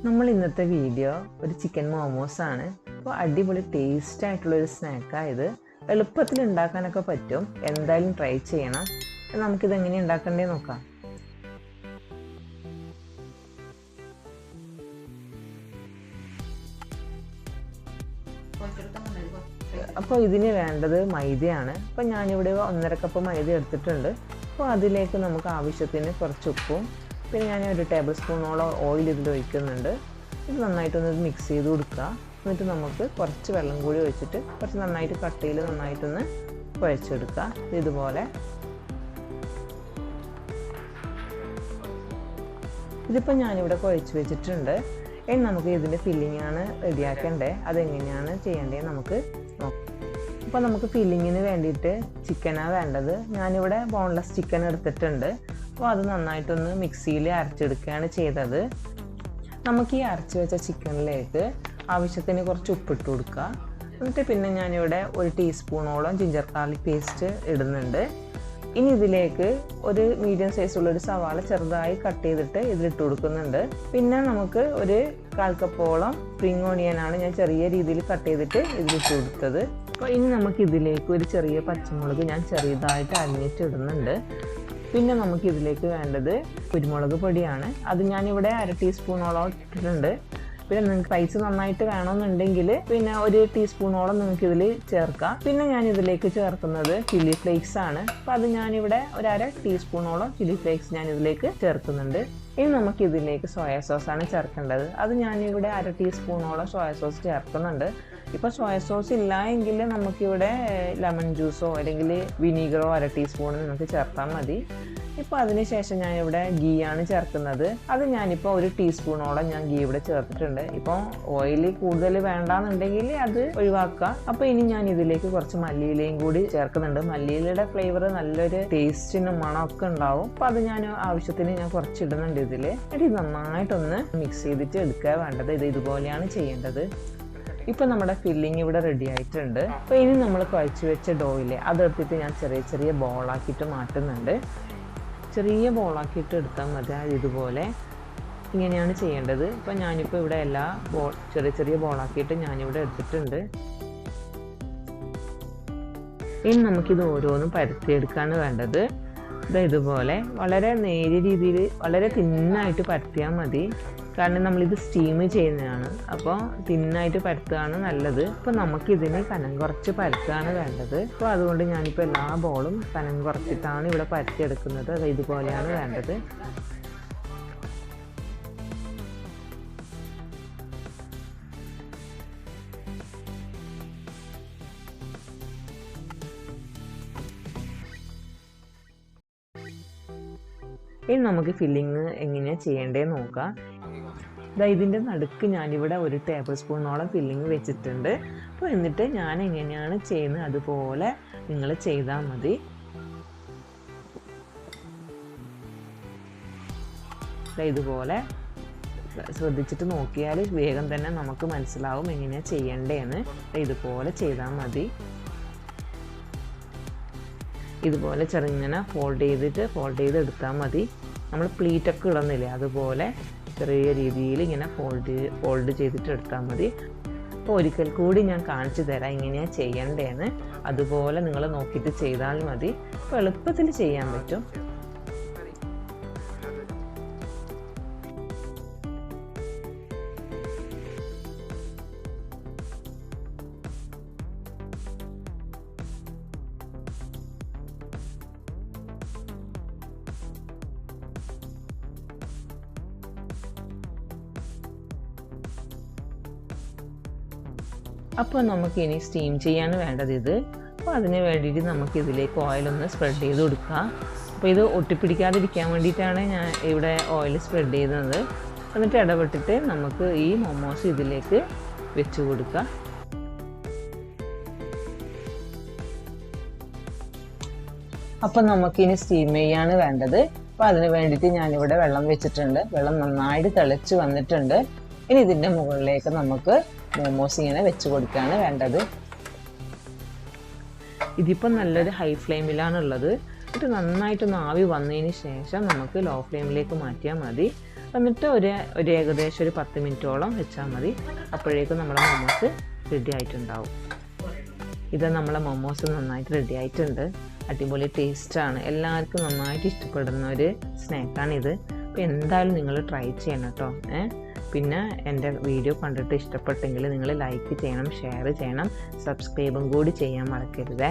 നമ്മൾ ഇന്നത്തെ വീഡിയോ ഒരു ചിക്കൻ മോമോസ് ആണ്. അപ്പോൾ അടിപൊളി ടേസ്റ്റ് ആയിട്ടുള്ള ഒരു സ്നാക്കാണ് ഇത്. എളുപ്പത്തിൽ ഉണ്ടാക്കാനൊക്കെ പറ്റും. എന്തായാലും ട്രൈ ചെയ്യണം. നമുക്കിത് എങ്ങനെ ഉണ്ടാക്കണ്ടേ നോക്കാം. അപ്പോൾ ഇതിന് വേണ്ടത് മൈദയാണ്. അപ്പോൾ ഞാനിവിടെ 1.5 കപ്പ് മൈദ എടുത്തിട്ടുണ്ട്. അപ്പോൾ അതിലേക്ക് നമുക്ക് ആവശ്യത്തിന് കുറച്ച് ഉപ്പും പിന്നെ ഞാൻ ഒരു ടേബിൾ സ്പൂണോളം ഓയിൽ ഇതിൽ ഒഴിക്കുന്നുണ്ട്. ഇത് നന്നായിട്ടൊന്ന് മിക്സ് ചെയ്ത് കൊടുക്കുക. എന്നിട്ട് നമുക്ക് കുറച്ച് വെള്ളം കൂടി ഒഴിച്ചിട്ട് കുറച്ച് നന്നായിട്ട് കട്ടിയിൽ നന്നായിട്ടൊന്ന് കുഴച്ചെടുക്കുക. ഇതുപോലെ ഇതിപ്പോൾ ഞാനിവിടെ കുഴച്ച് വെച്ചിട്ടുണ്ട്. ഇനി നമുക്ക് ഇതിൻ്റെ ഫില്ലിങ്ങാണ് റെഡിയാക്കേണ്ടത്. അതെങ്ങനെയാണ് ചെയ്യേണ്ടത് നമുക്ക് നോക്കാം. അപ്പോൾ നമുക്ക് ഫില്ലിങ്ങിന് വേണ്ടിയിട്ട് ചിക്കനാണ് വേണ്ടത്. ഞാനിവിടെ ബോൺലെസ് ചിക്കൻ എടുത്തിട്ടുണ്ട്. അപ്പോൾ അത് നന്നായിട്ടൊന്ന് മിക്സിയിൽ അരച്ചെടുക്കുകയാണ് ചെയ്തത്. നമുക്ക് ഈ അരച്ച് വെച്ച ചിക്കനിലേക്ക് ആവശ്യത്തിന് കുറച്ച് ഉപ്പിട്ട് കൊടുക്കുക. എന്നിട്ട് പിന്നെ ഞാനിവിടെ 1 ടീസ്പൂണോളം ജിഞ്ചർ ഗാർലിക് പേസ്റ്റ് ഇടുന്നുണ്ട്. ഇനി ഇതിലേക്ക് ഒരു മീഡിയം സൈസുള്ളൊരു സവാള ചെറുതായി കട്ട് ചെയ്തിട്ട് ഇതിലിട്ട് കൊടുക്കുന്നുണ്ട്. പിന്നെ നമുക്ക് ഒരു 1/4 കപ്പോളം സ്പ്രിംഗ് ഓണിയനാണ് ഞാൻ ചെറിയ രീതിയിൽ കട്ട് ചെയ്തിട്ട് ഇതിലിട്ട് കൊടുത്തത്. അപ്പോൾ ഇനി നമുക്ക് ഇതിലേക്ക് ഒരു ചെറിയ പച്ചമുളക് ഞാൻ ചെറിയതായിട്ട് അരിഞ്ഞിട്ട് ഇടുന്നുണ്ട്. പിന്നെ നമുക്ക് ഇതിലേക്ക് വേണ്ടത് കുരുമുളക് പൊടിയാണ്. അത് ഞാനിവിടെ 1/2 ടീസ്പൂണോളം ഇട്ടിട്ടുണ്ട്. പിന്നെ നിങ്ങൾക്ക് സ്പൈസ് നന്നായിട്ട് വേണമെന്നുണ്ടെങ്കിൽ പിന്നെ 1 ടീസ്പൂണോളം നിങ്ങൾക്ക് ഇതിൽ ചേർക്കാം. പിന്നെ ഞാൻ ഇതിലേക്ക് ചേർക്കുന്നത് ചില്ലി ഫ്ലേക്സ് ആണ്. അപ്പോൾ അത് ഞാനിവിടെ 1/2 ടീസ്പൂണോളം ചില്ലി ഫ്ലേക്സ് ഞാൻ ഇതിലേക്ക് ചേർക്കുന്നുണ്ട്. ഇനി നമുക്ക് ഇതിലേക്ക് സോയ സോസാണ് ചേർക്കേണ്ടത്. അത് ഞാനിവിടെ 1/2 ടീസ്പൂണോളം സോയ സോസ് ചേർക്കുന്നുണ്ട്. ഇപ്പോൾ സോയ സോസ് ഇല്ല എങ്കിൽ നമുക്കിവിടെ ലെമൺ ജ്യൂസോ അല്ലെങ്കിൽ വിനീഗറോ 1/2 ടീസ്പൂൺ നിങ്ങൾക്ക് ചേർത്താൽ മതി. ഇപ്പോൾ അതിന് ശേഷം ഞാനിവിടെ ഗീ ആണ് ചേർക്കുന്നത്. അത് ഞാനിപ്പോൾ 1 ടീസ്പൂണോളം ഞാൻ ഗീ ഇവിടെ ചേർത്തിട്ടുണ്ട്. ഇപ്പോൾ ഓയിൽ കൂടുതൽ വേണ്ടാന്നുണ്ടെങ്കിൽ അത് ഒഴിവാക്കുക. അപ്പോൾ ഇനി ഞാൻ ഇതിലേക്ക് കുറച്ച് മല്ലിയിലയും കൂടി ചേർക്കുന്നുണ്ട്. മല്ലിയിലയുടെ ഫ്ലേവർ നല്ലൊരു ടേസ്റ്റിനും മണമൊക്കെ ഉണ്ടാവും. അപ്പോൾ അത് ഞാൻ ആവശ്യത്തിന് ഞാൻ കുറച്ച് ഇടുന്നുണ്ട് ഇതിൽ. ഇത് നന്നായിട്ടൊന്ന് മിക്സ് ചെയ്തിട്ട് എടുക്കുക വേണ്ടത്. ഇതുപോലെയാണ് ചെയ്യേണ്ടത്. ഇപ്പോൾ നമ്മുടെ ഫില്ലിങ് ഇവിടെ റെഡി ആയിട്ടുണ്ട്. അപ്പോൾ ഇനി നമ്മൾ കുഴച്ച് വെച്ച ഡോയിലെ അതെടുത്തിട്ട് ഞാൻ ചെറിയ ചെറിയ ബോളാക്കിയിട്ട് മാറ്റുന്നുണ്ട്. ചെറിയ ബോളാക്കിയിട്ട് എടുത്താൽ മതി. ഇതുപോലെ ഇങ്ങനെയാണ് ചെയ്യേണ്ടത്. ഇപ്പോൾ ഞാനിപ്പോൾ ഇവിടെ എല്ലാ ചെറിയ ചെറിയ ബോളാക്കിയിട്ട് ഞാനിവിടെ എടുത്തിട്ടുണ്ട്. ഇനി നമുക്കിത് ഓരോന്നും പരത്തിയെടുക്കാണ് വേണ്ടത്. ഇതുപോലെ വളരെ നേരിയ രീതിയിൽ വളരെ തിന്നായിട്ട് പരത്തിയാൽ മതി. കാരണം നമ്മളിത് സ്റ്റീം ചെയ്യുന്നതാണ്. അപ്പോൾ തിന്നായിട്ട് പരത്തുകയാണ് നല്ലത്. അപ്പോൾ നമുക്കിതിന് കനം കുറച്ച് പരത്തുകയാണ് വേണ്ടത്. അപ്പോൾ അതുകൊണ്ട് ഞാനിപ്പോൾ എല്ലാ ബോളും കനം കുറച്ചിട്ടാണ് ഇവിടെ പരത്തിയെടുക്കുന്നത്. അത് ഇതുപോലെയാണ് വേണ്ടത്. ഇനി നമുക്ക് ഫില്ലിങ് എങ്ങനെയാണ് ചെയ്യേണ്ടതെന്ന് നോക്കാം. ഇതിൻ്റെ നടുക്ക് ഞാനിവിടെ 1 ടേബിൾ സ്പൂണോളം ഫില്ലിങ് വെച്ചിട്ടുണ്ട്. അപ്പോൾ എന്നിട്ട് ഞാൻ എങ്ങനെയാണ് ചെയ്യുന്നത് അതുപോലെ നിങ്ങൾ ചെയ്താൽ മതി. ഇതുപോലെ ശ്രദ്ധിച്ചിട്ട് നോക്കിയാൽ വേഗം തന്നെ നമുക്ക് മനസ്സിലാവും എങ്ങനെയാണ് ചെയ്യേണ്ടതെന്ന്. ഇതുപോലെ ചെയ്താൽ മതി. ഇതുപോലെ ചെറുങ്ങനെ ഫോൾഡ് ചെയ്ത് എടുത്താൽ മതി. നമ്മൾ പ്ലീറ്റൊക്കെ ഇടുന്നില്ലേ അതുപോലെ ചെറിയ രീതിയിൽ ഇങ്ങനെ ഫോൾഡ് ചെയ്തിട്ട് എടുത്താൽ മതി. അപ്പോൾ ഒരിക്കൽ കൂടി ഞാൻ കാണിച്ചു തരാം എങ്ങനെയാണ് ചെയ്യേണ്ടതെന്ന്. അതുപോലെ നിങ്ങൾ നോക്കിയിട്ട് ചെയ്താൽ മതി. അപ്പോൾ എളുപ്പത്തിൽ ചെയ്യാൻ പറ്റും. അപ്പോൾ നമുക്കിനി സ്റ്റീം ചെയ്യാണ് വേണ്ടത് ഇത്. അപ്പോൾ അതിന് വേണ്ടിയിട്ട് നമുക്കിതിലേക്ക് ഓയിലൊന്ന് സ്പ്രെഡ് ചെയ്ത് കൊടുക്കുക. അപ്പോൾ ഇത് ഒട്ടിപ്പിടിക്കാതിരിക്കാൻ വേണ്ടിയിട്ടാണ് ഞാൻ ഇവിടെ ഓയിൽ സ്പ്രെഡ് ചെയ്യുന്നത്. എന്നിട്ട് ഇടപെട്ടിട്ട് നമുക്ക് ഈ മോമോസ് ഇതിലേക്ക് വെച്ച് കൊടുക്കുക. അപ്പോൾ നമുക്കിനി സ്റ്റീം ചെയ്യാണ് വേണ്ടത്. അപ്പോൾ അതിന് വേണ്ടിയിട്ട് ഞാനിവിടെ വെള്ളം വെച്ചിട്ടുണ്ട്. വെള്ളം നന്നായിട്ട് തിളച്ച് വന്നിട്ടുണ്ട്. ഇനി ഇതിൻ്റെ മുകളിലേക്ക് നമുക്ക് മോമോസ് ഇങ്ങനെ വെച്ച് കൊടുക്കുകയാണ് വേണ്ടത്. ഇതിപ്പോൾ നല്ലൊരു ഹൈ ഫ്ലെയിമിലാണുള്ളത്. എന്നിട്ട് നന്നായിട്ടൊന്ന് ആവി വന്നതിന് ശേഷം നമുക്ക് ലോ ഫ്ലെയിമിലേക്ക് മാറ്റിയാൽ മതി. എന്നിട്ട് ഒരു ഏകദേശം ഒരു 10 മിനിറ്റോളം വെച്ചാൽ മതി. അപ്പോഴേക്കും നമ്മളെ മൊമോസ് റെഡി ആയിട്ടുണ്ടാവും. ഇത് നമ്മളെ മൊമോസ് നന്നായിട്ട് റെഡി ആയിട്ടുണ്ട്. അടിപൊളി ടേസ്റ്റാണ്. എല്ലാവർക്കും നന്നായിട്ട് ഇഷ്ടപ്പെടുന്ന ഒരു സ്നാക്കാണിത്. അപ്പോൾ എന്തായാലും നിങ്ങൾ ട്രൈ ചെയ്യണം കേട്ടോ. പിന്നെ എൻ്റെ വീഡിയോ കണ്ടിട്ട് ഇഷ്ടപ്പെട്ടെങ്കിൽ നിങ്ങൾ ലൈക്ക് ചെയ്യണം, ഷെയർ ചെയ്യണം, സബ്സ്ക്രൈബും കൂടി ചെയ്യാൻ മറക്കരുതേ.